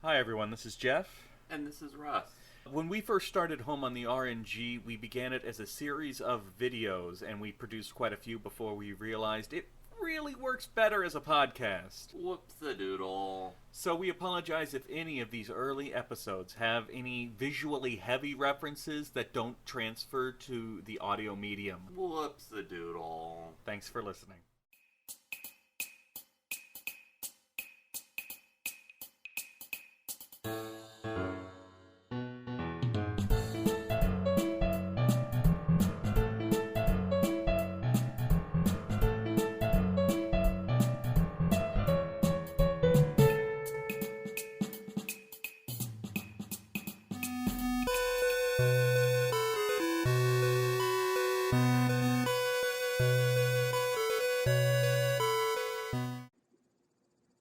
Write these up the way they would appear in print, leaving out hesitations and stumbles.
Hi everyone, this is Jeff. And this is Russ. When we first started Home on the RNG, we began it as a series of videos, and we produced quite a few before we realized it really works better as a podcast. Whoops-a-doodle. So we apologize if any of these early episodes have any visually heavy references that don't transfer to the audio medium. Whoops-a-doodle. Thanks for listening.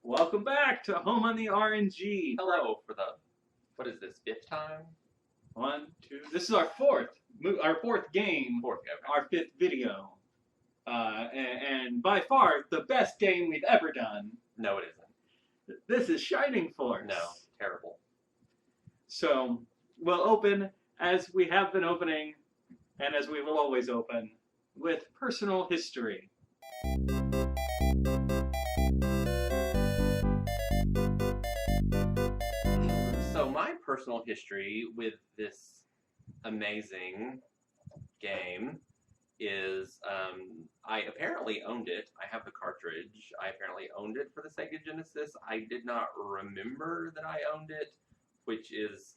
Welcome back to Home on the RNG. Hello for the, what is this, fifth time? One, two. This is our fourth game. Fourth, okay. Our fifth video. And by far the best game we've ever done. No, it isn't. This is Shining Force. No, terrible. So we'll open as we have been opening, and as we will always open, with personal history. So my personal history with this amazing game is I apparently owned it. I have the cartridge. I apparently owned it for the Sega Genesis. I did not remember that I owned it, which is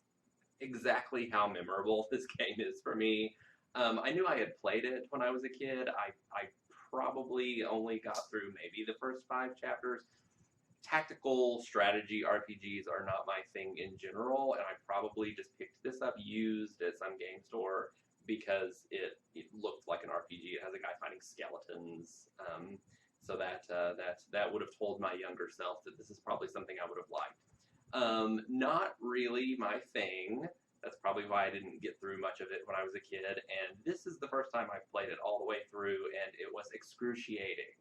exactly how memorable this game is for me. I knew I had played it when I was a kid. I probably only got through maybe the first 5 chapters. Tactical strategy RPGs are not my thing in general, and I probably just picked this up used at some game store because it looked like an RPG. It has a guy fighting skeletons, so that would have told my younger self that this is probably something I would have liked. Not really my thing. That's probably why I didn't get through much of it when I was a kid, and this is the first time I've played it all the way through, and it was excruciating.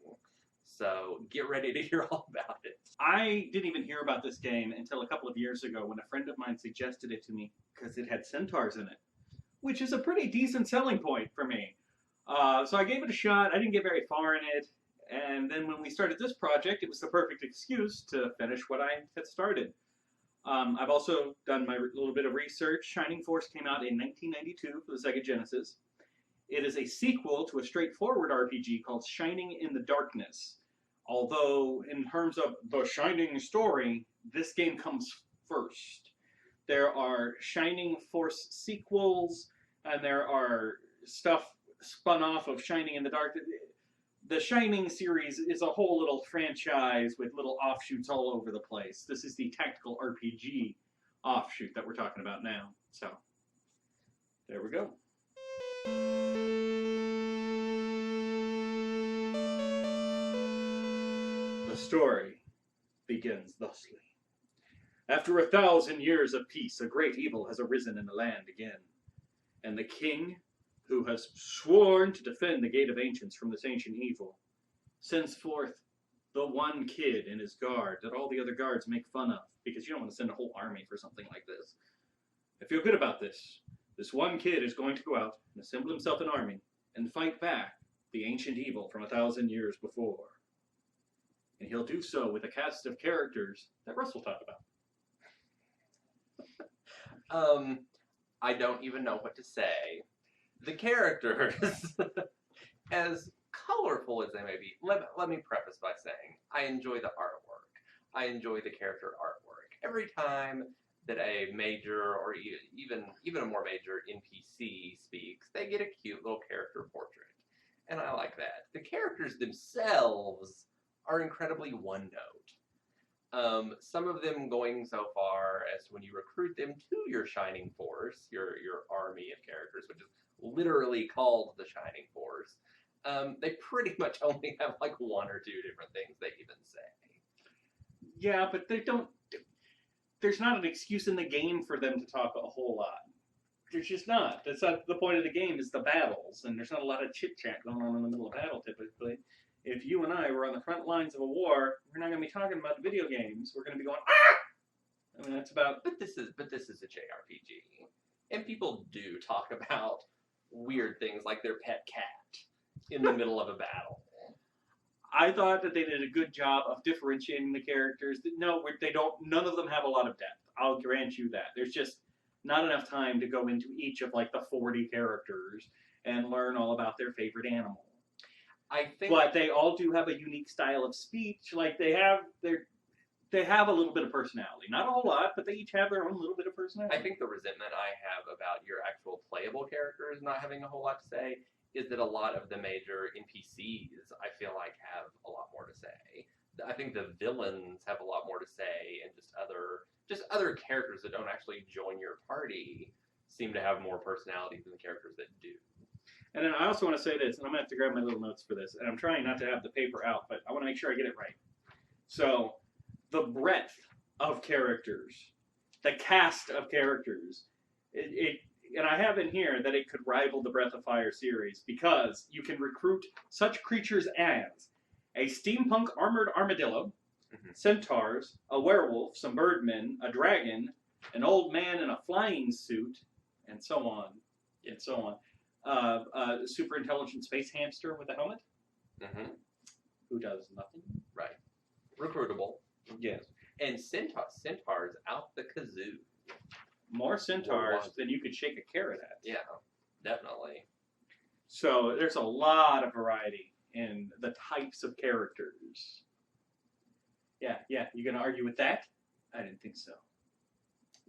So get ready to hear all about it. I didn't even hear about this game until a couple of years ago when a friend of mine suggested it to me because it had centaurs in it, which is a pretty decent selling point for me. So I gave it a shot. I didn't get very far in it. And then when we started this project, it was the perfect excuse to finish what I had started. I've also done my little bit of research. Shining Force came out in 1992 for the Sega Genesis. It is a sequel to a straightforward RPG called Shining in the Darkness. Although, in terms of the Shining story, this game comes first. There are Shining Force sequels, and there are stuff spun off of Shining in the Dark. The Shining series is a whole little franchise with little offshoots all over the place. This is the tactical RPG offshoot that we're talking about now. So, there we go. The story begins thusly. After 1,000 years of peace, a great evil has arisen in the land again. And the king, who has sworn to defend the Gate of Ancients from this ancient evil, sends forth the one kid in his guard that all the other guards make fun of, because you don't want to send a whole army for something like this. I feel good about this. This one kid is going to go out and assemble himself an army and fight back the ancient evil from 1,000 years before. And he'll do so with a cast of characters that Russ will talk about. I don't even know what to say. The characters, as colorful as they may be, let me preface by saying I enjoy the artwork. I enjoy the character artwork. Every time that a major or even a more major NPC speaks, they get a cute little character portrait. And I like that. The characters themselves are incredibly one-note. Some of them going so far as when you recruit them to your Shining Force, your army of characters, which is literally called the Shining Force, they pretty much only have like 1 or 2 different things they even say. Yeah, but they don't. There's not an excuse in the game for them to talk a whole lot. There's just not. That's not the point of the game. Is the battles, and there's not a lot of chit chat going on in the middle of battle typically. if you and I were on the front lines of a war, we're not going to be talking about video games. We're going to be going, ah! That's about. But this is a JRPG, and people do talk about weird things like their pet cat in the middle of a battle. I thought that they did a good job of differentiating the characters. No, they don't. None of them have a lot of depth. I'll grant you that. There's just not enough time to go into each of like the 40 characters and learn all about their favorite animal. I think, but they all do have a unique style of speech. Like they have a little bit of personality. Not a whole lot, but they each have their own little bit of personality. I think the resentment I have about your actual playable characters not having a whole lot to say is that a lot of the major NPCs, I feel like, have a lot more to say. I think the villains have a lot more to say, and just other characters that don't actually join your party seem to have more personality than the characters that do. And then I also want to say this, and I'm going to have to grab my little notes for this, and I'm trying not to have the paper out, but I want to make sure I get it right. So, the breadth of characters, the cast of characters, and I have in here that it could rival the Breath of Fire series because you can recruit such creatures as a steampunk armored armadillo, centaurs, a werewolf, some birdmen, a dragon, an old man in a flying suit, and so on, and so on. A super intelligent space hamster with a helmet, who does nothing. Right. Recruitable. Yes. And centaurs out the kazoo. More centaurs than you could shake a carrot at. Yeah, definitely. So there's a lot of variety in the types of characters. Yeah. You gonna argue with that? I didn't think so.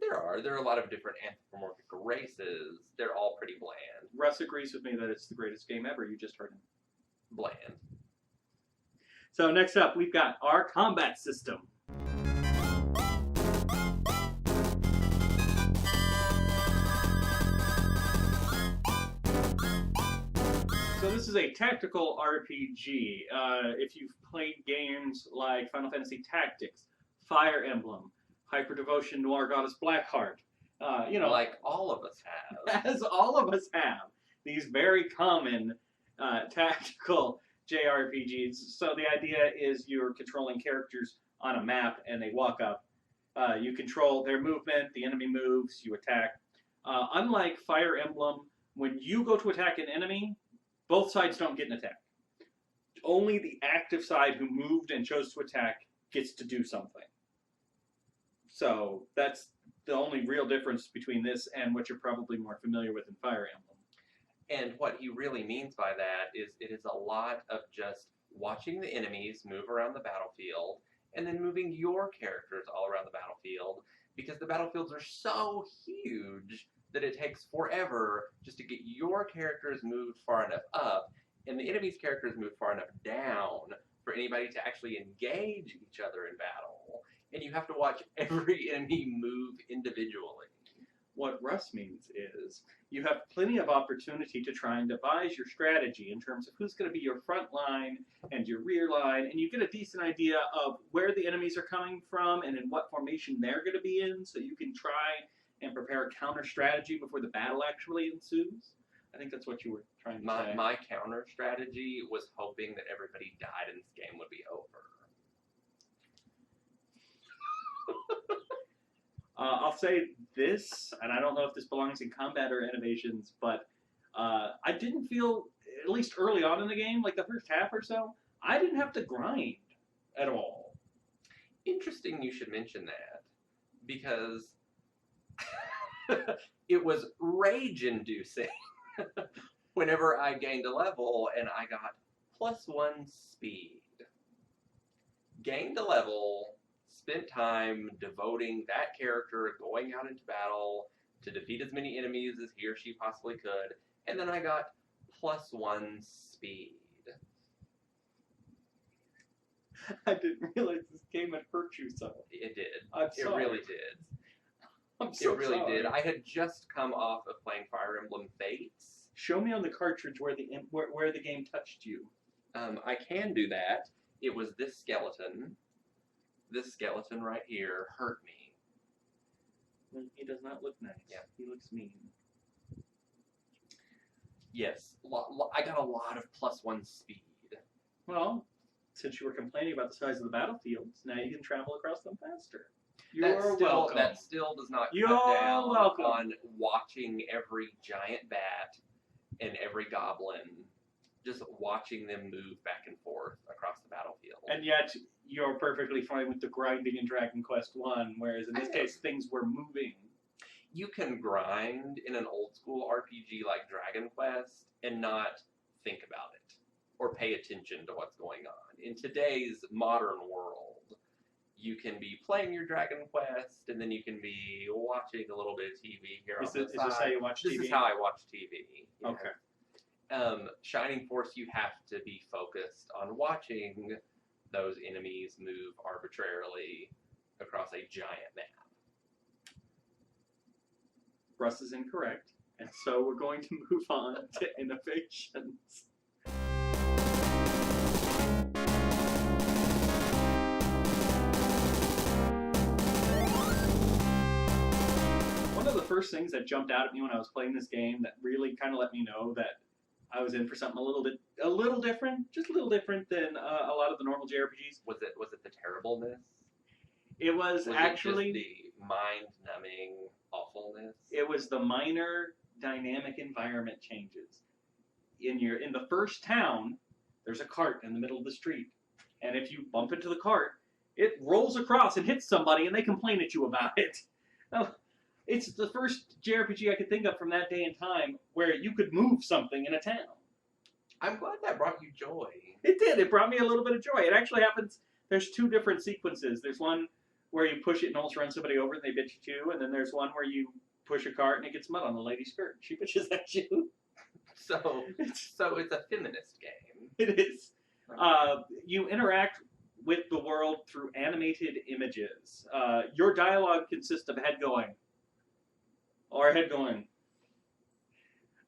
There are a lot of different anthropomorphic races. They're all pretty bland. Russ agrees with me that it's the greatest game ever. You just heard him. Bland. So next up, we've got our combat system. So this is a tactical RPG. If you've played games like Final Fantasy Tactics, Fire Emblem, Hyper Devotion Noir Goddess Blackheart, like all of us have. as all of us have, these very common tactical JRPGs. So the idea is you're controlling characters on a map and they walk up. You control their movement, the enemy moves, you attack. Unlike Fire Emblem, when you go to attack an enemy, both sides don't get an attack. Only the active side who moved and chose to attack gets to do something. So that's the only real difference between this and what you're probably more familiar with in Fire Emblem. And what he really means by that is it is a lot of just watching the enemies move around the battlefield and then moving your characters all around the battlefield, because the battlefields are so huge that it takes forever just to get your characters moved far enough up and the enemy's characters moved far enough down for anybody to actually engage each other in battle. And you have to watch every enemy move individually. What Russ means is you have plenty of opportunity to try and devise your strategy in terms of who's going to be your front line and your rear line, and you get a decent idea of where the enemies are coming from and in what formation they're going to be in, so you can try and prepare a counter strategy before the battle actually ensues. I think that's what you were trying to say. My counter strategy was hoping that everybody died and this game would be over. I'll say this, and I don't know if this belongs in combat or innovations, but I didn't feel, at least early on in the game, like the first half or so, I didn't have to grind at all. Interesting you should mention that, because it was rage-inducing whenever I gained a level and I got +1 speed. Gained a level, spent time devoting that character going out into battle to defeat as many enemies as he or she possibly could, and then I got +1 speed. I didn't realize this game had hurt you so. It did. I'm sorry. It really did. I'm so It really sorry. did. I had just come off of playing Fire Emblem Fates. Show me on the cartridge where the game touched you. I can do that. It was this skeleton. This skeleton right here hurt me. He does not look nice. Yeah. He looks mean. Yes, I got a lot of +1 speed. Well, since you were complaining about the size of the battlefields, now you can travel across them faster. You're welcome. That still does not You're cut down welcome. on watching every giant bat and every goblin, just watching them move back and forth across the battlefield. And yet, you're perfectly fine with the grinding in Dragon Quest 1, whereas in this case, things were moving. You can grind in an old school RPG like Dragon Quest and not think about it or pay attention to what's going on. In today's modern world, you can be playing your Dragon Quest, and then you can be watching a little bit of TV here on the side. Is this how you watch TV? This is how I watch TV. Okay. Shining Force, you have to be focused on watching those enemies move arbitrarily across a giant map. Russ is incorrect, and so we're going to move on to innovations. One of the first things that jumped out at me when I was playing this game that really kind of let me know that I was in for something a little different, just a little different than a lot of the normal JRPGs. Was it the terribleness? It was actually it just the mind-numbing awfulness. It was the minor dynamic environment changes. In the first town, there's a cart in the middle of the street, and if you bump into the cart, it rolls across and hits somebody, and they complain at you about it. Now, it's the first JRPG I could think of from that day and time where you could move something in a town. I'm glad that brought you joy. It did. It brought me a little bit of joy. It actually happens. There's two different sequences. There's one where you push it and almost run somebody over and they bitch at you, and then there's one where you push a cart and it gets mud on the lady's skirt. She bitches at you. So it's a feminist game. It is. You interact with the world through animated images. Your dialogue consists of head going. Or head going.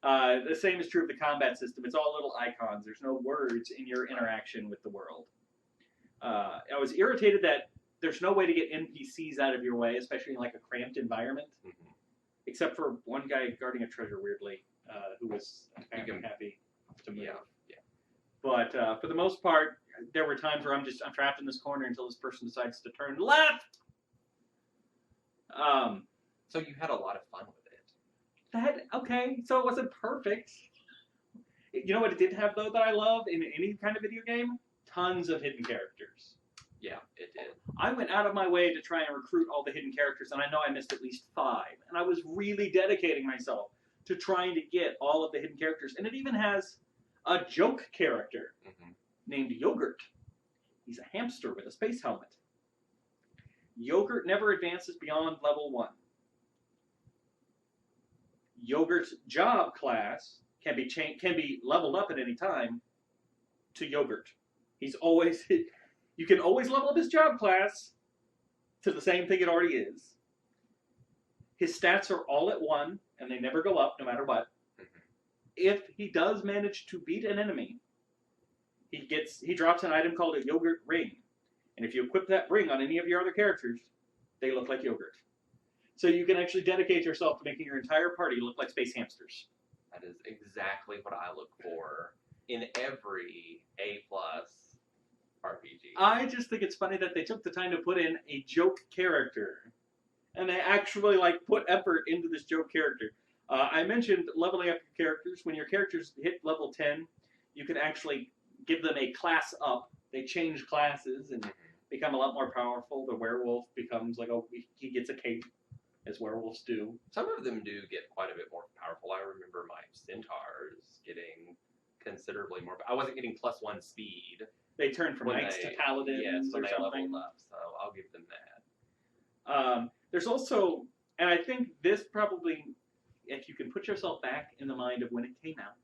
The same is true of the combat system. It's all little icons. There's no words in your interaction with the world. I was irritated that there's no way to get NPCs out of your way, especially in like a cramped environment. Mm-hmm. Except for one guy guarding a treasure, weirdly, who was apparently happy to move. Yeah. But for the most part, there were times where I'm trapped in this corner until this person decides to turn left. So you had a lot of fun with it. Okay, so it wasn't perfect. You know what it did have, though, that I love in any kind of video game? Tons of hidden characters. Yeah, it did. I went out of my way to try and recruit all the hidden characters, and I know I missed at least 5. And I was really dedicating myself to trying to get all of the hidden characters. And it even has a joke character named Yogurt. He's a hamster with a space helmet. Yogurt never advances beyond level 1. Yogurt's job class can be leveled up at any time to Yogurt. He's always... You can always level up his job class to the same thing it already is. His stats are all at 1, and they never go up no matter what. If he does manage to beat an enemy, he drops an item called a Yogurt Ring. And if you equip that ring on any of your other characters, they look like Yogurt. So you can actually dedicate yourself to making your entire party look like space hamsters. That is exactly what I look for in every A+ RPG. I just think it's funny that they took the time to put in a joke character. And they actually put effort into this joke character. I mentioned leveling up your characters. When your characters hit level 10, you can actually give them a class up. They change classes and become a lot more powerful. The werewolf becomes he gets a cape, as werewolves do. Some of them do get quite a bit more powerful. I remember my centaurs getting considerably more. I wasn't getting +1 speed. They turn from knights to paladins or something. Leveled up, so I'll give them that. There's also, and I think this probably, if you can put yourself back in the mind of when it came out,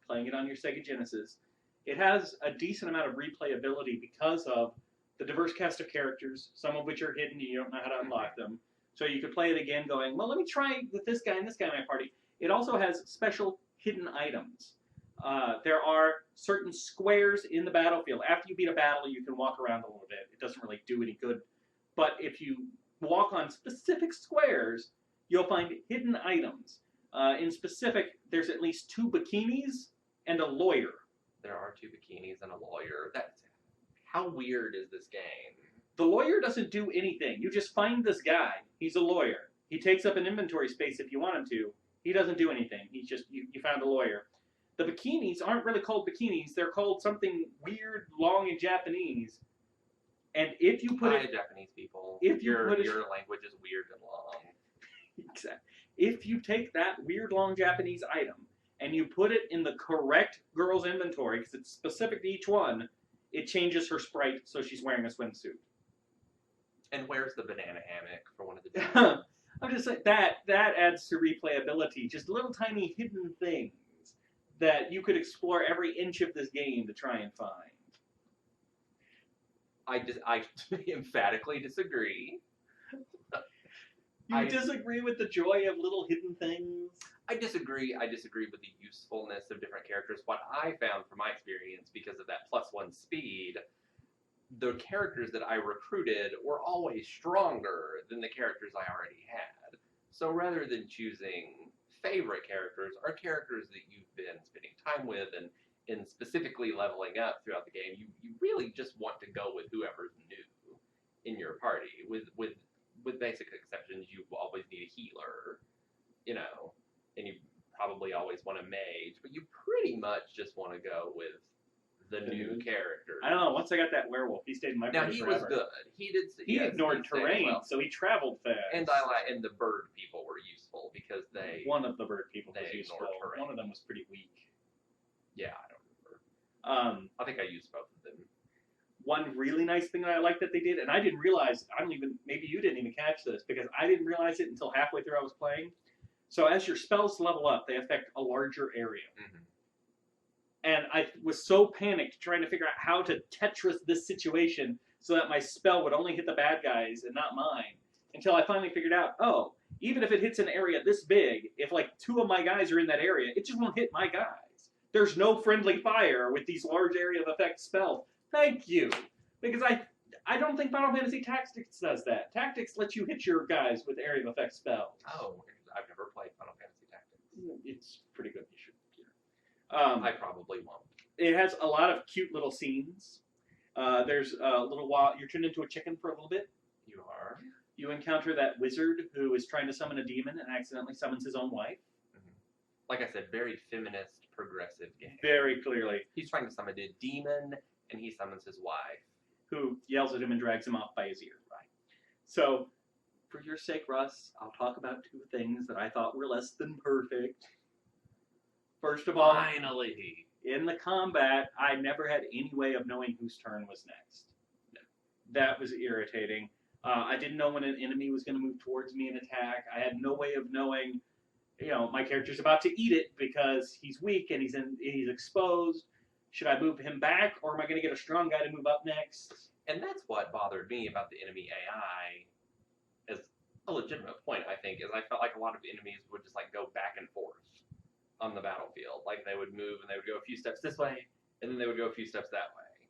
playing it on your Sega Genesis, it has a decent amount of replayability because of the diverse cast of characters, some of which are hidden, you don't know how to unlock them. So you could play it again going, well, let me try with this guy and this guy in my party. It also has special hidden items. There are certain squares in the battlefield. After you beat a battle, you can walk around a little bit. It doesn't really do any good. But if you walk on specific squares, you'll find hidden items. In specific, there's at least 2 bikinis and a lawyer. There are 2 bikinis and a lawyer. How weird is this game? The lawyer doesn't do anything. You just find this guy. He's a lawyer. He takes up an inventory space if you want him to. He doesn't do anything. He's just, you found a lawyer. The bikinis aren't really called bikinis. They're called something weird, long in Japanese. And if you put Hi, it... Japanese people. If you your put it... your language is weird and long. Exactly. If you take that weird, long Japanese item and you put it in the correct girl's inventory, because it's specific to each one, it changes her sprite so she's wearing a swimsuit. And where's the banana hammock for one of the dudes? I'm just saying that adds to replayability. Just little tiny hidden things that you could explore every inch of this game to try and find. I emphatically disagree. You disagree with the joy of little hidden things? I disagree. I disagree with the usefulness of different characters. What I found from my experience, because of that +1 speed, the characters that I recruited were always stronger than the characters I already had. So rather than choosing favorite characters or characters that you've been spending time with and specifically leveling up throughout the game, you really just want to go with whoever's new in your party. With basic exceptions, you always need a healer, you know, and you probably always want a mage, but you pretty much just want to go with the new character. I don't know. Once I got that werewolf, he stayed in my party forever. Was good. He ignored terrain, well. So he traveled fast. And the bird people were useful because they... One of the bird people was useful. Terrain. One of them was pretty weak. Yeah, I don't remember. I think I used both of them. One really nice thing that I like that they did, and I didn't realize, maybe you didn't even catch this, because I didn't realize it until halfway through I was playing. So as your spells level up, they affect a larger area. Mm-hmm. And I was so panicked trying to figure out how to Tetris this situation so that my spell would only hit the bad guys and not mine, until I finally figured out, oh, even if it hits an area this big, if like 2 of my guys are in that area, it just won't hit my guys. There's no friendly fire with these large area of effect spells. Thank you. Because I don't think Final Fantasy Tactics does that. Tactics lets you hit your guys with area of effect spells. Oh, I've never played Final Fantasy Tactics. It's pretty good. You should. I probably won't. It has a lot of cute little scenes. There's a little while you're turned into a chicken for a little bit. You are. You encounter that wizard who is trying to summon a demon and accidentally summons his own wife. Mm-hmm. Like I said, very feminist, progressive game. Very clearly. He's trying to summon a demon, and he summons his wife, who yells at him and drags him off by his ear. Right. So, for your sake, Russ, I'll talk about 2 things that I thought were less than perfect. First of all, finally, in the combat, I never had any way of knowing whose turn was next. No. That was irritating. I didn't know when an enemy was going to move towards me and attack. I had no way of knowing, my character's about to eat it because he's weak and he's exposed. Should I move him back, or am I going to get a strong guy to move up next? And that's what bothered me about the enemy AI, as a legitimate point, I think, is I felt like a lot of enemies would just go back and forth on the battlefield. Like they would move and they would go a few steps this way, and then they would go a few steps that way.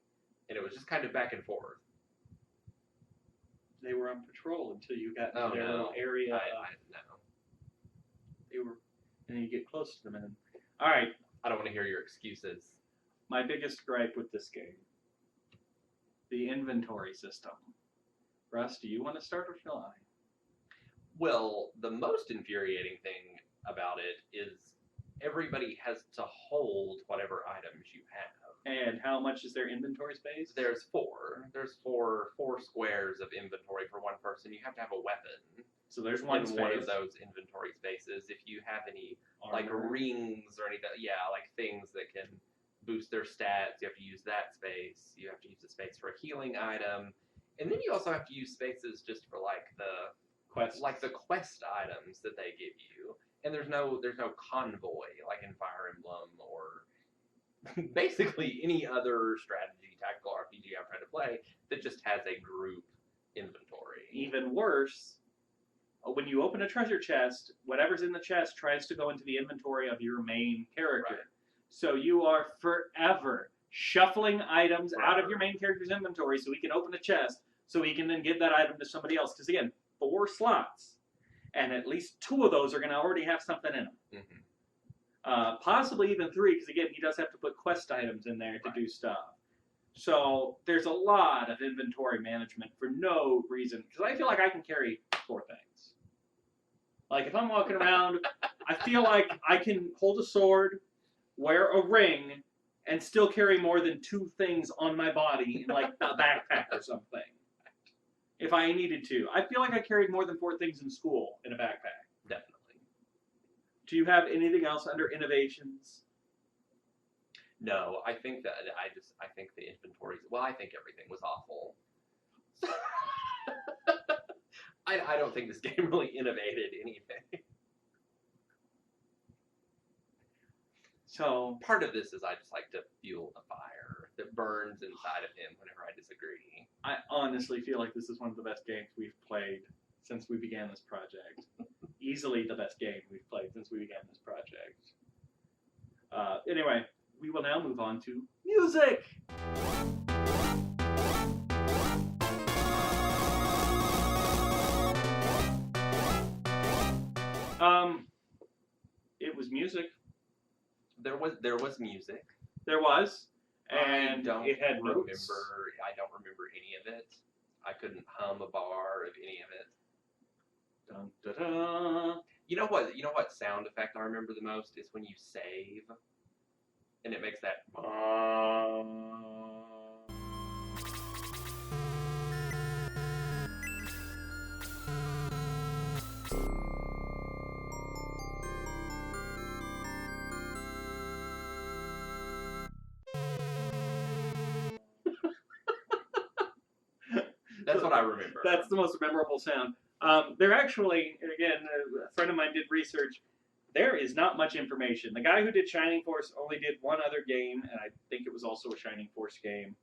And it was just kind of back and forth. They were on patrol until you got into their little area. I know. They were, and then you get close to them, and then, all right. I don't want to hear your excuses. My biggest gripe with this game, the inventory system. Russ, do you want to start or shall I? Well, the most infuriating thing about it is everybody has to hold whatever items you have. And how much is their inventory space? There's 4. There's four squares of inventory for one person. You have to have a weapon. So there's one of those inventory spaces. If you have any armor, rings or anything, things that can boost their stats, you have to use that space. You have to use the space for a healing item, and then you also have to use spaces just for the quest items that they give you. And there's no convoy like in Fire Emblem or basically any other strategy tactical RPG I've tried to play that just has a group inventory. Even worse, when you open a treasure chest, whatever's in the chest tries to go into the inventory of your main character. Right. So you are forever shuffling items out of your main character's inventory so he can open a chest so he can then give that item to somebody else. Because again, 4 slots, and at least 2 of those are going to already have something in them. Mm-hmm. Possibly even 3, because again, he does have to put quest items in there to do stuff. So there's a lot of inventory management for no reason. Because I feel like I can carry 4 things. Like if I'm walking around, I feel like I can hold a sword, wear a ring, and still carry more than 2 things on my body in like a backpack or something. If I needed to. I feel like I carried more than 4 things in school in a backpack. Definitely. Do you have anything else under innovations? No, I think that I think the inventory. Well, I think everything was awful. I don't think this game really innovated anything. So Part of this is I just like to fuel the fire that burns inside of him whenever I disagree. I honestly feel like this is one of the best games we've played since we began this project. Easily the best game we've played since we began this project. Anyway, we will now move on to music. It was music. There was music. There was, and I don't it had remember. notes. I don't remember any of it. I couldn't hum a bar of any of it. Dun, da, da. You know what sound effect I remember the most is when you save, and it makes that. That's what I remember. That's the most memorable sound. There actually, and again, a friend of mine did research. There is not much information. The guy who did Shining Force only did one other game, and I think it was also a Shining Force game.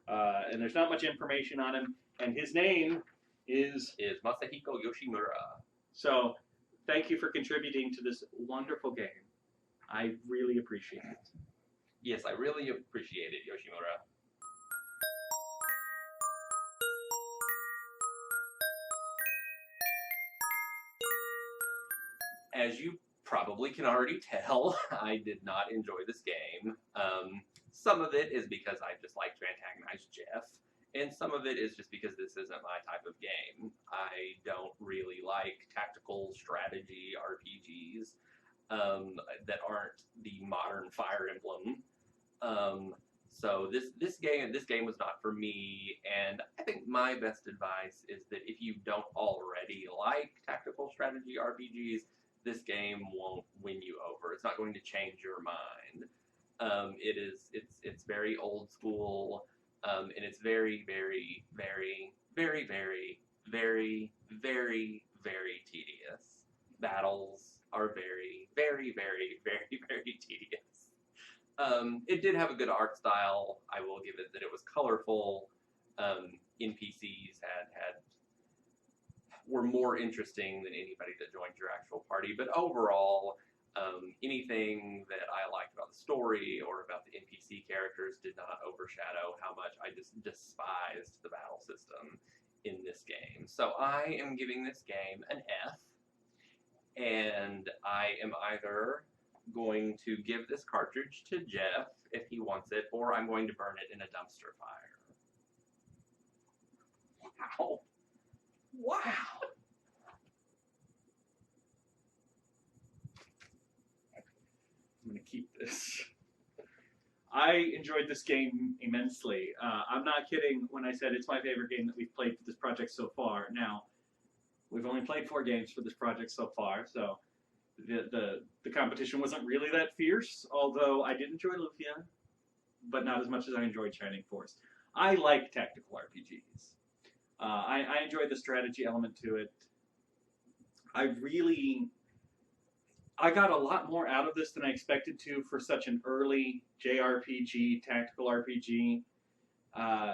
And there's not much information on him. And his name is Masahiko Yoshimura. So, thank you for contributing to this wonderful game. I really appreciate it. Yes, I really appreciate it, Yoshimura. As you probably can already tell, I did not enjoy this game. Some of it is because I just like to antagonize Jeff, and some of it is just because this isn't my type of game. I don't really like tactical strategy RPGs that aren't the modern Fire Emblem. So this game was not for me, and I think my best advice is that if you don't already like tactical strategy RPGs, this game won't win you over. It's not going to change your mind. It's very old school, and it's very, very, very, very, very, very, very, very tedious. Battles are very, very, very, very, very tedious. It did have a good art style. I will give it that it was colorful. NPCs were more interesting than anybody that joined your actual party. But overall, anything that I liked about the story or about the NPC characters did not overshadow how much I just despised the battle system in this game. So I am giving this game an F, and I am either going to give this cartridge to Jeff if he wants it, or I'm going to burn it in a dumpster fire. Wow. Wow. I'm going to keep this. I enjoyed this game immensely. I'm not kidding when I said it's my favorite game that we've played for this project so far. Now, we've only played 4 games for this project so far, so the competition wasn't really that fierce, although I did enjoy Lufia, but not as much as I enjoyed Shining Force. I like tactical RPGs. I enjoyed the strategy element to it. I got a lot more out of this than I expected to for such an early JRPG, tactical RPG.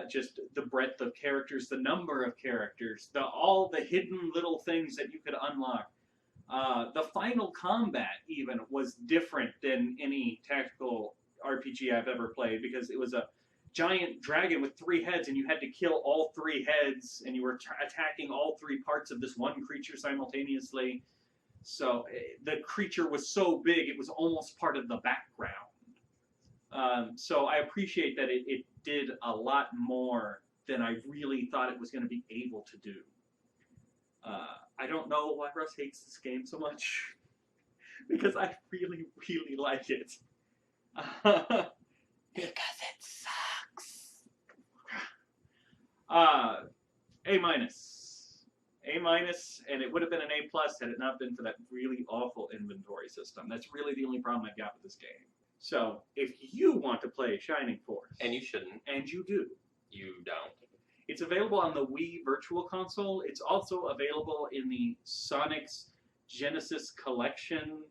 Just the breadth of characters, the number of characters, all the hidden little things that you could unlock. The final combat even was different than any tactical RPG I've ever played, because it was a giant dragon with 3 heads, and you had to kill all 3 heads, and you were attacking all 3 parts of this one creature simultaneously. So the creature was so big, it was almost part of the background. So I appreciate that it did a lot more than I really thought it was going to be able to do. I don't know why Russ hates this game so much, because I really, really like it. Because it sucks. A minus. A minus, and it would have been an A plus had it not been for that really awful inventory system. That's really the only problem I've got with this game. So, if you want to play Shining Force, And you shouldn't. and you do, You don't. it's available on the Wii Virtual Console. It's also available in the Sonic's Genesis Collection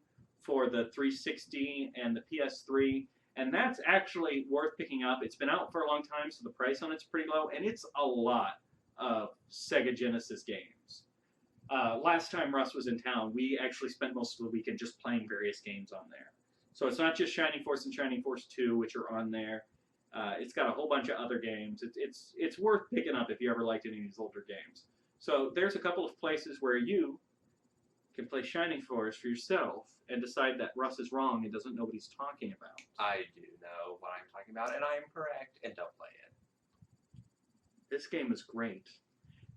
for the 360 and the PS3. And that's actually worth picking up. It's been out for a long time, so the price on it's pretty low. And it's a lot of Sega Genesis games. Last time Russ was in town, we actually spent most of the weekend just playing various games on there. So it's not just Shining Force and Shining Force 2, which are on there. It's got a whole bunch of other games. It's worth picking up if you ever liked any of these older games. So there's a couple of places where you can play Shining Force for yourself and decide that Russ is wrong and doesn't know what he's talking about. I do know what I'm talking about, and I am correct, and don't play it. This game is great.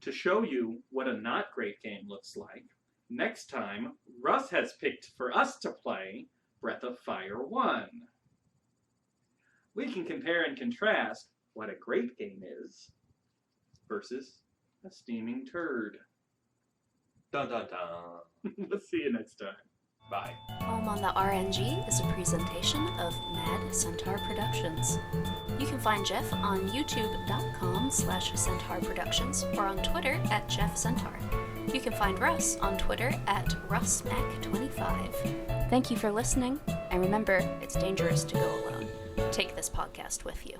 To show you what a not great game looks like, next time, Russ has picked for us to play Breath of Fire 1. We can compare and contrast what a great game is versus a steaming turd. Dun dun dun. We'll see you next time. Bye. Home on the RNG is a presentation of Mad Centaur Productions. You can find Jeff on youtube.com/Centaur Productions or on Twitter @JeffCentaur. You can find Russ on Twitter @RussMac25. Thank you for listening, and remember, it's dangerous to go alone. Take this podcast with you.